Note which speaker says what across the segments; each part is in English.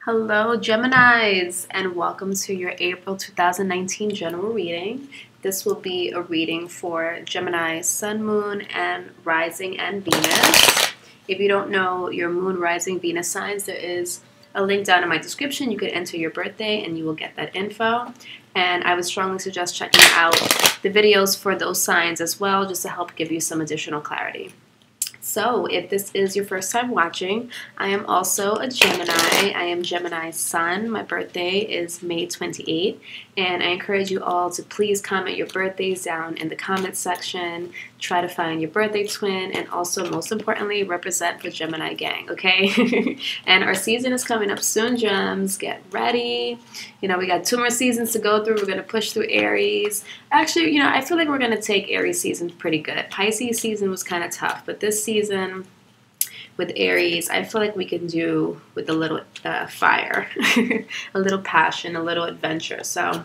Speaker 1: Hello, Geminis, and welcome to your April 2019 general reading. This will be a reading for Gemini, Sun, Moon, and Rising and Venus. If you don't know your Moon, Rising, Venus signs, there is a link down in my description. You could enter your birthday and you will get that info. And I would strongly suggest checking out the videos for those signs as well, just to help give you some additional clarity. So, if this is your first time watching, I am also a Gemini. I am Gemini Sun. My birthday is May 28th, and I encourage you all to please comment your birthdays down in the comment section. Try to find your birthday twin, and also, most importantly, represent for Gemini gang, okay? And our season is coming up soon, Gems. Get ready. You know, we got 2 more seasons to go through. We're going to push through Aries. Actually, I feel like we're going to take Aries season pretty good. Pisces season was kind of tough, but this season with Aries, I feel like we can do with a little fire, a little passion, a little adventure. So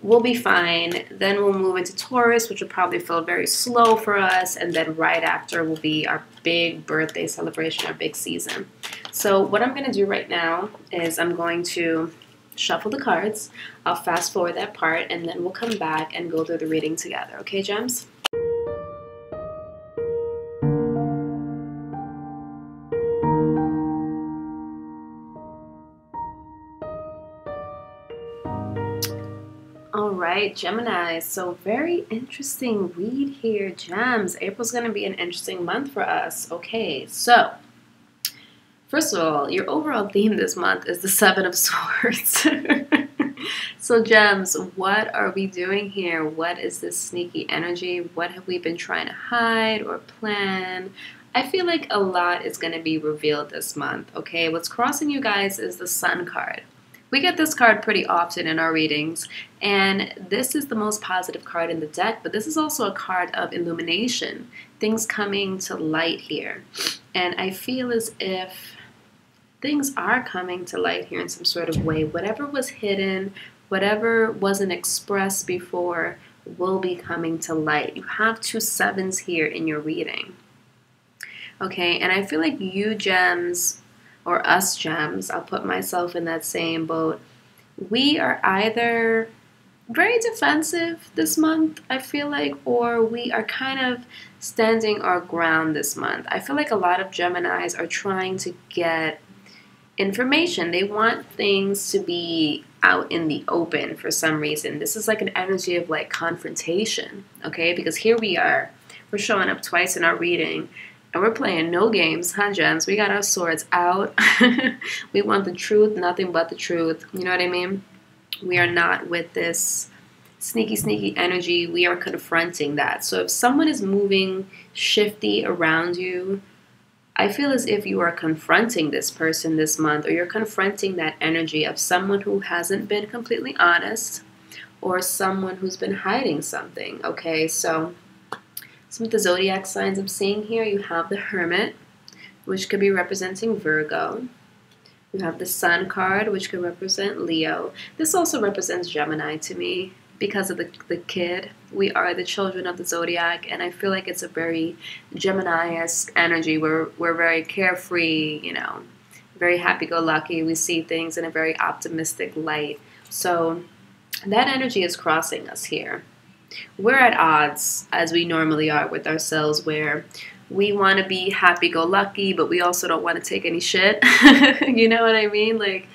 Speaker 1: we'll be fine. Then we'll move into Taurus, which will probably feel very slow for us. And then right after will be our big birthday celebration, our big season. So what I'm going to do right now is I'm going to shuffle the cards. I'll fast forward that part, and then we'll come back and go through the reading together. Okay, Gems? All right, Gemini. So very interesting read here, Gems. April's going to be an interesting month for us. Okay, so first of all, your overall theme this month is the Seven of Swords. So, Gems, what are we doing here? What is this sneaky energy? What have we been trying to hide or plan? I feel like a lot is going to be revealed this month, okay? What's crossing you guys is the Sun card. We get this card pretty often in our readings, and this is the most positive card in the deck, but this is also a card of illumination, things coming to light here. And I feel as if things are coming to light here in some sort of way. Whatever was hidden, whatever wasn't expressed before will be coming to light. You have 2 sevens here in your reading. Okay, and I feel like you, Gems, or us, Gems, I'll put myself in that same boat. We are either very defensive this month, I feel like, or we are kind of standing our ground this month. I feel like a lot of Geminis are trying to get information. They want things to be out in the open for some reason. This is like an energy of like confrontation, okay? Because here we are. We're showing up twice in our reading, and we're playing no games, huh, Gems? We got our swords out. We want the truth, nothing but the truth. You know what I mean? We are not with this sneaky, sneaky energy. We are confronting that. So if someone is moving shifty around you, I feel as if you are confronting this person this month, or you're confronting that energy of someone who hasn't been completely honest, or someone who's been hiding something, okay? So some of the zodiac signs I'm seeing here, you have the Hermit, which could be representing Virgo. You have the Sun card, which could represent Leo. This also represents Gemini to me because of the kid. We are the children of the zodiac, and I feel like it's a very Gemini-esque energy. We're very carefree, very happy-go-lucky. We see things in a very optimistic light. So that energy is crossing us here. We're at odds, as we normally are, with ourselves, where we want to be happy-go-lucky, but we also don't want to take any shit. You know what I mean? Like,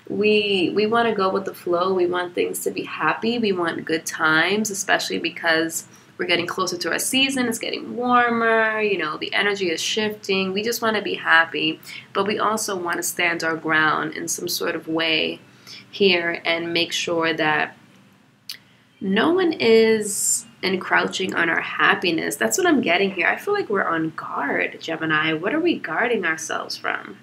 Speaker 1: we want to go with the flow. We want things to be happy. We want good times, especially because we're getting closer to our season. It's getting warmer. The energy is shifting. We just want to be happy, but we also want to stand our ground in some sort of way here and make sure that no one is encroaching on our happiness. That's what I'm getting here. I feel like we're on guard, Gemini. What are we guarding ourselves from?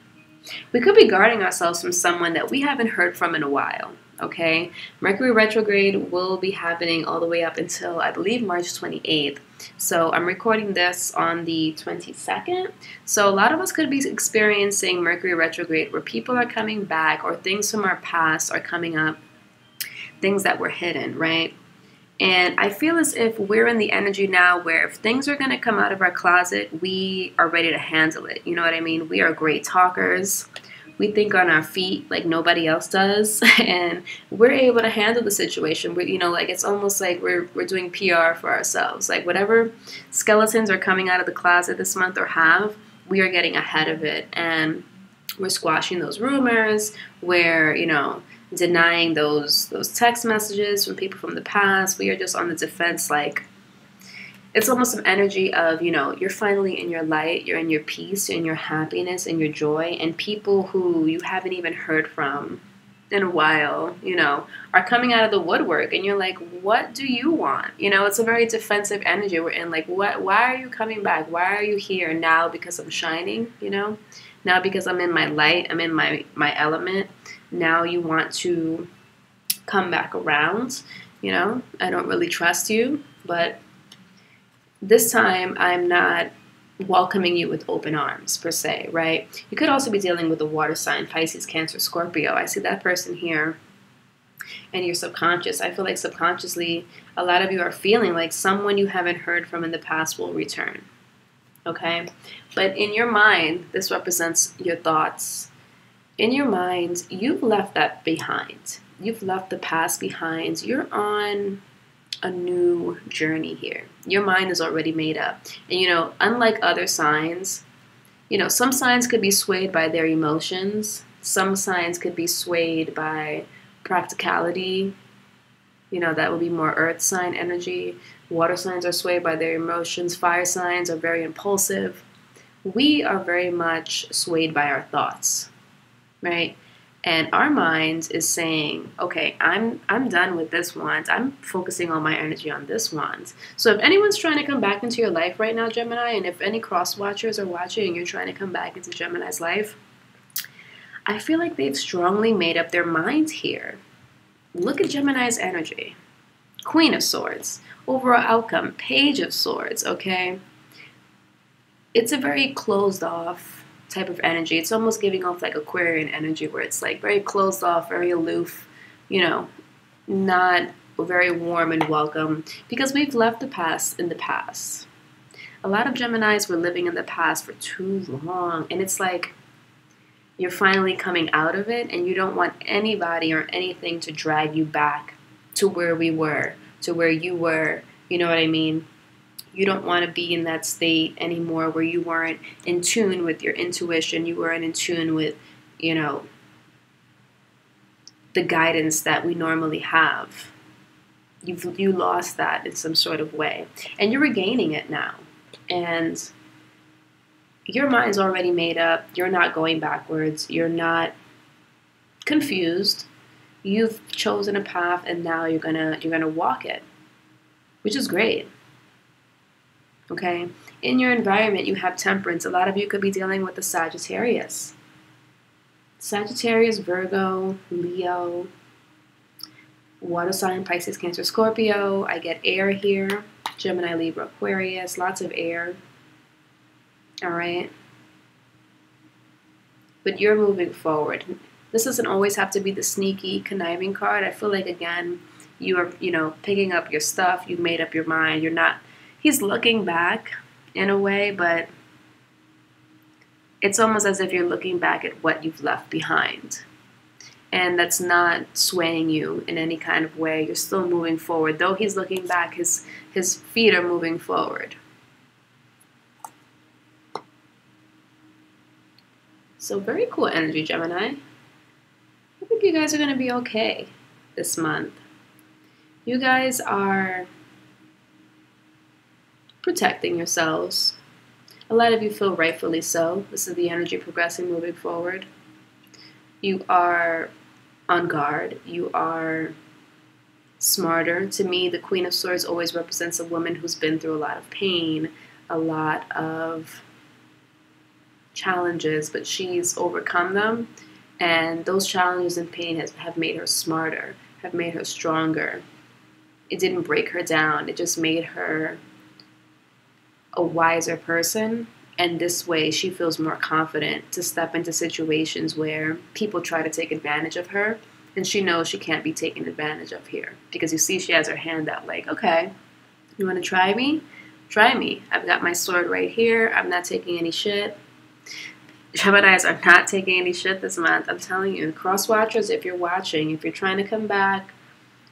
Speaker 1: We could be guarding ourselves from someone that we haven't heard from in a while, okay? Mercury retrograde will be happening all the way up until, I believe, March 28th. So I'm recording this on the 22nd. So a lot of us could be experiencing Mercury retrograde where people are coming back, or things from our past are coming up, things that were hidden, right? And I feel as if we're in the energy now where if things are going to come out of our closet, we are ready to handle it. You know what I mean? We are great talkers. we think on our feet like nobody else does, and we're able to handle the situation. We, like it's almost like we're doing PR for ourselves. Like whatever skeletons are coming out of the closet this month or have, we are getting ahead of it, and we're squashing those rumors. We're denying those text messages from people from the past. We are just on the defense. Like it's almost an energy of, you're finally in your light, you're in your peace, you're in your happiness and your joy, and people who you haven't even heard from in a while, are coming out of the woodwork, and you're like, what do you want? It's a very defensive energy we're in. Like, why are you coming back? Why are you here now? Because I'm shining, Now because I'm in my light, I'm in my element. Now you want to come back around, I don't really trust you, but this time, I'm not welcoming you with open arms, per se, right? You could also be dealing with a water sign, Pisces, Cancer, Scorpio. I see that person here and your subconscious. I feel like subconsciously, a lot of you are feeling like someone you haven't heard from in the past will return, okay? But in your mind, this represents your thoughts. In your mind, you've left that behind. You've left the past behind. You're on a new journey here. Your mind is already made up. And unlike other signs, some signs could be swayed by their emotions. Some signs could be swayed by practicality. That would be more earth sign energy. Water signs are swayed by their emotions. Fire signs are very impulsive. We are very much swayed by our thoughts, right? And our mind is saying, okay, I'm done with this once. I'm focusing all my energy on this once. So if anyone's trying to come back into your life right now, Gemini, and if any cross watchers are watching and you're trying to come back into Gemini's life, I feel like they've strongly made up their minds here. Look at Gemini's energy. Queen of Swords. Overall outcome, Page of Swords, okay? It's a very closed off type of energy. It's almost giving off like Aquarian energy, where it's like very closed off, very aloof, not very warm and welcome, because we've left the past in the past. A lot of Geminis were living in the past for too long, and it's like you're finally coming out of it, and you don't want anybody or anything to drag you back to where we were, to where you were, you know what I mean? You don't want to be in that state anymore where you weren't in tune with your intuition. You weren't in tune with, the guidance that we normally have. You lost that in some sort of way. And you're regaining it now. And your mind's already made up. You're not going backwards. You're not confused. You've chosen a path, and now you're gonna walk it, which is great. Okay, in your environment, you have Temperance. A lot of you could be dealing with the Sagittarius. Sagittarius, Virgo, Leo, water sign, Pisces, Cancer, Scorpio. I get air here. Gemini, Libra, Aquarius. Lots of air. All right. But you're moving forward. This doesn't always have to be the sneaky, conniving card. I feel like, again, you are, picking up your stuff. You've made up your mind. You're not... He's looking back in a way, but it's almost as if you're looking back at what you've left behind. And that's not swaying you in any kind of way. You're still moving forward. Though he's looking back, his feet are moving forward. So very cool energy, Gemini. I think you guys are going to be okay this month. You guys are protecting yourselves. A lot of you feel rightfully so. This is the energy progressing, moving forward. You are on guard. You are smarter. To me, the Queen of Swords always represents a woman who's been through a lot of pain, a lot of challenges, but she's overcome them. And those challenges and pain have made her smarter, have made her stronger. It didn't break her down. It just made her a wiser person, and this way she feels more confident to step into situations where people try to take advantage of her, and she knows she can't be taken advantage of here, because you see she has her hand out like, okay, you want to try me? Try me. I've got my sword right here. I'm not taking any shit. Geminis are not taking any shit this month. I'm telling you. Cross watchers, if you're watching, if you're trying to come back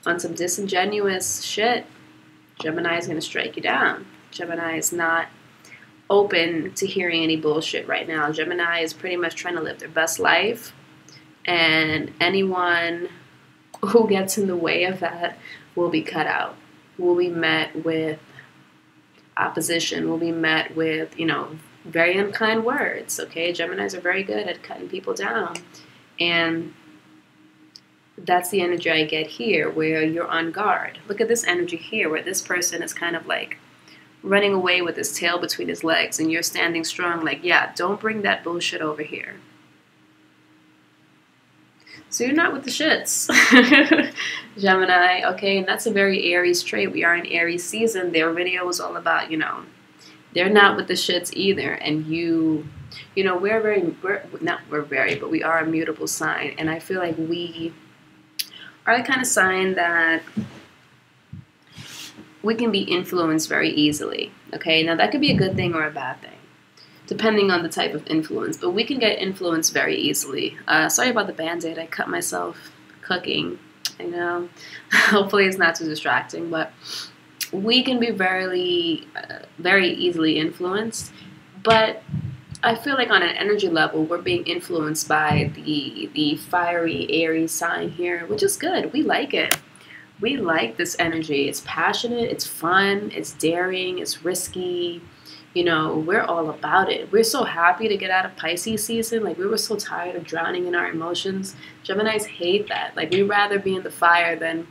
Speaker 1: on some disingenuous shit, Gemini is going to strike you down. Gemini is not open to hearing any bullshit right now. Gemini is pretty much trying to live their best life, and anyone who gets in the way of that will be cut out, will be met with opposition, will be met with, very unkind words, okay? Geminis are very good at cutting people down, and that's the energy I get here, where you're on guard. Look at this energy here, where this person is kind of like running away with his tail between his legs, and you're standing strong like, yeah, don't bring that bullshit over here. So you're not with the shits. Gemini, okay? And that's a very Aries trait. We are in Aries season. Their video was all about, they're not with the shits either. And we are a mutable sign. And I feel like we are the kind of sign that we can be influenced very easily, okay? Now, that could be a good thing or a bad thing, depending on the type of influence, but we can get influenced very easily. Sorry about the Band-Aid. I cut myself cooking. I know. Hopefully it's not too distracting, but we can be very easily influenced. But I feel like on an energy level, we're being influenced by the fiery Aries sign here, which is good. We like it. We like this energy. It's passionate, it's fun, it's daring, it's risky. We're all about it. We're so happy to get out of Pisces season. Like, we were so tired of drowning in our emotions. Geminis hate that. Like, we'd rather be in the fire than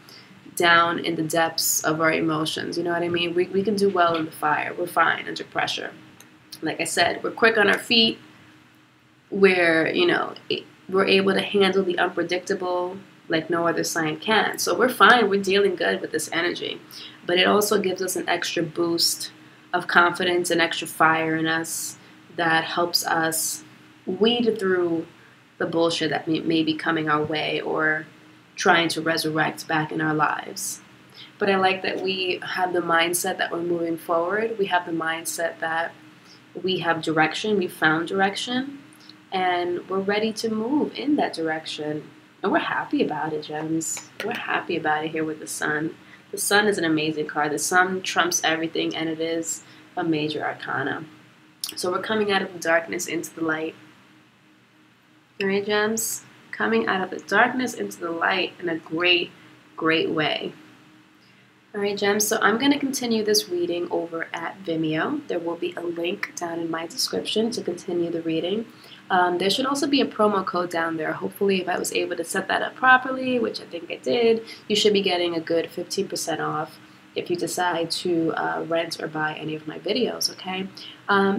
Speaker 1: down in the depths of our emotions. You know what I mean? We can do well in the fire. We're fine under pressure. Like I said, we're quick on our feet. We're able to handle the unpredictable like no other sign can. So we're fine. We're dealing good with this energy. But it also gives us an extra boost of confidence and extra fire in us that helps us weed through the bullshit that may be coming our way or trying to resurrect back in our lives. But I like that we have the mindset that we're moving forward. We have the mindset that we have direction. We found direction. And we're ready to move in that direction. And we're happy about it, Gems. We're happy about it here with the Sun. The Sun is an amazing card. The Sun trumps everything, and it is a major arcana. So we're coming out of the darkness into the light. All right, Gems? Coming out of the darkness into the light in a great, great way. All right, Gems, so I'm going to continue this reading over at Vimeo. There will be a link down in my description to continue the reading. There should also be a promo code down there. Hopefully, if I was able to set that up properly, which I think I did, you should be getting a good 15% off if you decide to rent or buy any of my videos, okay?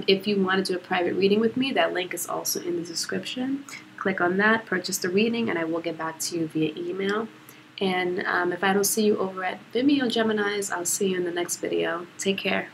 Speaker 1: If you want to do a private reading with me, that link is also in the description. Click on that, purchase the reading, and I will get back to you via email. And if I don't see you over at Vimeo, Geminis, I'll see you in the next video. Take care.